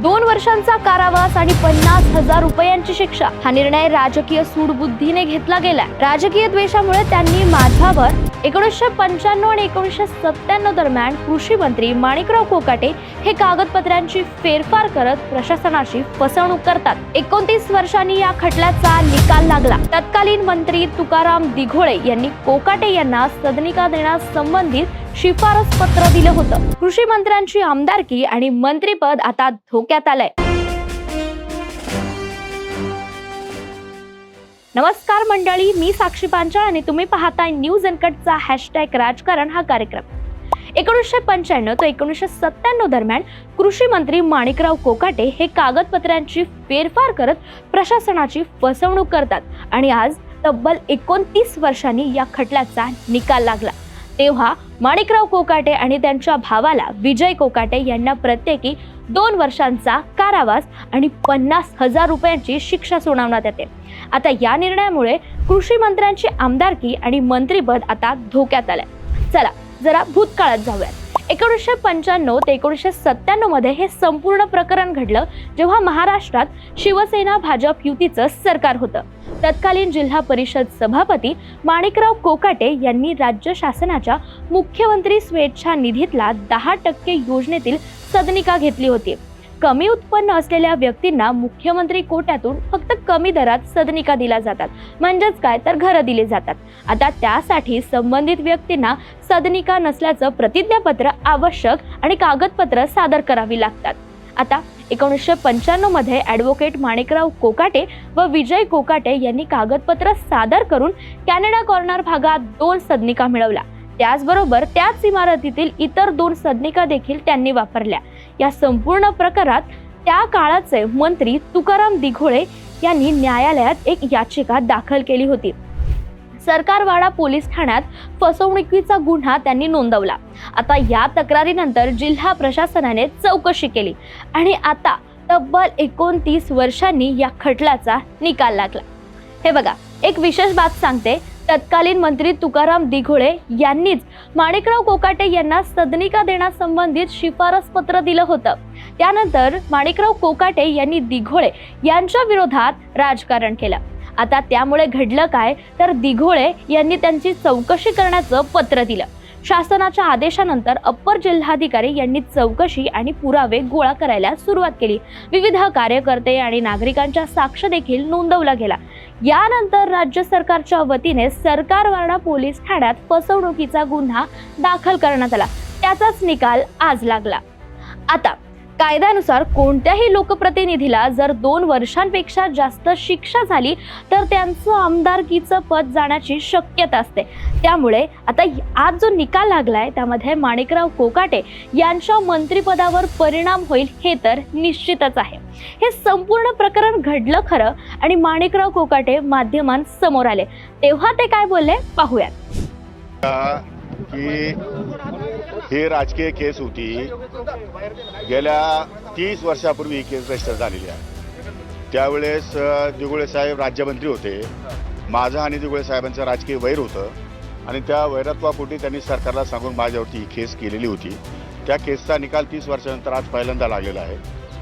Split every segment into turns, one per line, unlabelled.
2 वर्षांचा कारावास आणि 50,000 रुपयांची शिक्षा। हा निर्णय राजकीय सूडबुद्धीने घेतला गेला। राजकीय द्वेषामुळे त्यांनी माझ्यावर 1995 आणि 1997 दरम्यान कृषी मंत्री माणिकराव कोकाटे हे कागदपत्रांची फेरफार करत प्रशासनाची फसवणूक करतात। 29 वर्षांनी या खटल्याचा निकाल लागला। तत्कालीन मंत्री तुकाराम दिघोळे यांनी कोकाटे यांना सदनिका देण्यासंबंधित शिफारस पत्र दिलं होतं। कृषी मंत्र्यांची आमदारकी आणि मंत्रीपद आता धोक्यात आलंय। नमस्कार मंडळी, मी साक्षी पांचाळ आणि तुम्ही पाहताय न्यूज अनकटचा #राजकारण हा कार्यक्रम। 1995 ते 1997 दरम्यान कृषी मंत्री माणिकराव कोकाटे हे कागदपत्रांची फेरफार करत प्रशासनाची फसवणूक करतात आणि आज तब्बल 29 वर्षांनी या खटल्याचा निकाल लागला। तेव्हा माणिकराव कोकाटे आणि त्यांच्या भावाला विजय कोकाटे यांना प्रत्येकी 2 वर्षांचा कारावास आणि 50,000 रुपयांची शिक्षा सुनावण्यात येते। आता या निर्णयामुळे कृषी मंत्र्यांची आमदारकी आणि मंत्रीपद आता धोक्यात आलंय। चला जरा भूतकाळात जाऊयात। 1995 ते 1997 मध्ये हे संपूर्ण प्रकरण घडलं जेव्हा महाराष्ट्रात शिवसेना भाजप युतीचं सरकार होतं। तत्कालीन जिल्हा परिषद सभापती माणिकराव कोकाटे यांनी राज्य शासनाच्या मुख्यमंत्री स्वेच्छा निधीतला 10% योजनेतील सदनिका घेतली होती। कमी उत्पन्न असलेल्या व्यक्तींना मुख्यमंत्री कोट्यातून फक्त कमी दरात सदनिका दिल्या जातात, म्हणजेच काय तर घरं दिली जातात। आता त्यासाठी संबंधित व्यक्तींना सदनिका नसल्याचं प्रतिज्ञापत्र आवश्यक आणि कागदपत्र सादर करावी लागतात। आता 1995 मध्ये ॲडव्होकेट माणिकराव कोकाटे व विजय कोकाटे यांनी कागदपत्र सादर करून कॅनडा कॉर्नर भागात 2 सदनिका मिळवल्या। त्याचबरोबर त्याच इमारतीतील इतर 2 सदनिका देखील त्यांनी वापरल्या। या संपूर्ण प्रकारात त्या काळाचे मंत्री तुकाराम दिघोळे यांनी न्यायालयात एक याचिका दाखल केली होती। सरकारवाडा पोलीस ठाण्यात फसवणुकीचा गुन्हा त्यांनी नोंदवला। आता या तक्रारीनंतर जिल्हा प्रशासनाने चौकशी केली आणि आता तब्बल 29 वर्षांनी या खटल्याचा निकाल लागला। हे बघा, एक विशेष बात सांगते, तत्कालीन मंत्री तुकाराम दिघोळे यांनीच माणिकराव कोकाटे यांना सदनिका देण्यासंबंधित शिफारस पत्र दिलं होतं। त्यानंतर माणिकराव कोकाटे यांनी दिघोळे यांच्या विरोधात राजकारण केलं। आता त्यामुळे घडलं काय तर दिघोळे यांनी त्यांची चौकशी करण्याचं पत्र दिलं। शासनाच्या आदेशानंतर अप्पर जिल्हाधिकारी यांनी चौकशी आणि पुरावे गोळा करायला सुरुवात केली। विविध कार्यकर्ते आणि नागरिकांच्या साक्ष देखील नोंदवला गेला। यानंतर राज्य सरकारच्या वतीने सरकारवाडा पोलीस ठाण्यात फसवणुकीचा गुन्हा दाखल करण्यात आला। त्याचाच निकाल आज लागला। आता कायद्यानुसार कोणत्याही लोकप्रतिनिधीला जर 2 वर्षांपेक्षा जास्त शिक्षा झाली तर त्यांचं आमदारकीचं पद जाण्याची शक्यता असते। त्यामुळे आता आज जो निकाल लागलाय त्यामध्ये माणिकराव कोकाटे यांच्या मंत्रिपदावर परिणाम होईल हे तर निश्चितच आहे। हे संपूर्ण प्रकरण घडलं खरं आणि माणिकराव कोकाटे माध्यमांसमोर आले तेव्हा ते काय बोलले पाहूयात।
की ही राजकीय केस होती, गेल्या 30 वर्षापूर्वी ही केस रजिस्टर झालेली आहे। त्यावेळेस दिघोळे साहेब राज्यमंत्री होते। माझं आणि दिघोळे साहेबांचं राजकीय वैर होतं आणि त्या वैरत्वापोटी त्यांनी सरकारला सांगून माझ्यावरती ही केस केलेली होती। त्या केसचा निकाल 30 वर्षानंतर आज पहिल्यांदा लागलेला आहे।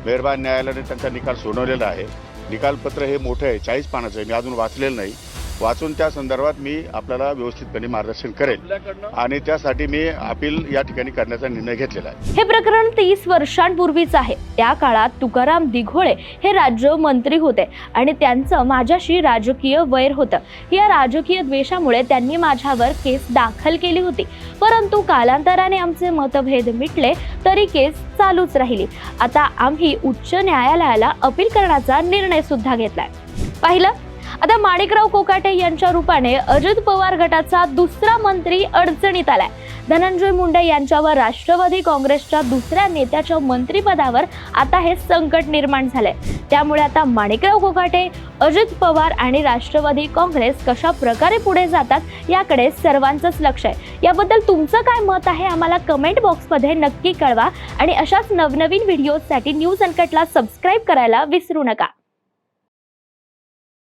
मेहरबान न्यायालयाने त्यांचा निकाल सुनावलेला आहे। निकालपत्र हे मोठं आहे, 40 पानाचं आहे। मी अजून वाचलेलं नाही, वाचून त्या संदर्भात मी आपल्याला व्यवस्थितपणे मार्गदर्शन करेल आणि त्यासाठी मी अपील या ठिकाणी करण्याचा निर्णय घेतलेला आहे।
हे प्रकरण 30 वर्षांपूर्वीच आहे। त्या काळात तुकाराम दिघोळे हे राज्यमंत्री होते आणि त्यांचं माझ्याशी राजकीय वैर होतं। या राजकीय द्वेषामुळे त्यांनी माझ्यावर केस दाखल केली होती, परंतु कालांतराने आमचे मतभेद मिटले तरी केस चालूच राहिली। आता आम्ही उच्च न्यायालयाला अपील करण्याचा निर्णय सुद्धा घेतलाय। पाहिलं, आता माणिकराव कोकाटे यांच्या रूपाने अजित पवार गटाचा दुसरा मंत्री अडचणीत आलाय। धनंजय मुंडे यांच्यावर राष्ट्रवादी काँग्रेसच्या दुसऱ्या नेत्याच्या मंत्रिपदावर आता हे संकट निर्माण झालंय। त्यामुळे आता माणिकराव कोकाटे, अजित पवार आणि राष्ट्रवादी काँग्रेस कशा प्रकारे पुढे जातात याकडे सर्वांचंच लक्ष आहे। याबद्दल तुमचं काय मत आहे आम्हाला कमेंट बॉक्समध्ये नक्की कळवा आणि अशाच नवनवीन व्हिडिओसाठी न्यूज अनकटला सबस्क्राईब करायला विसरू नका।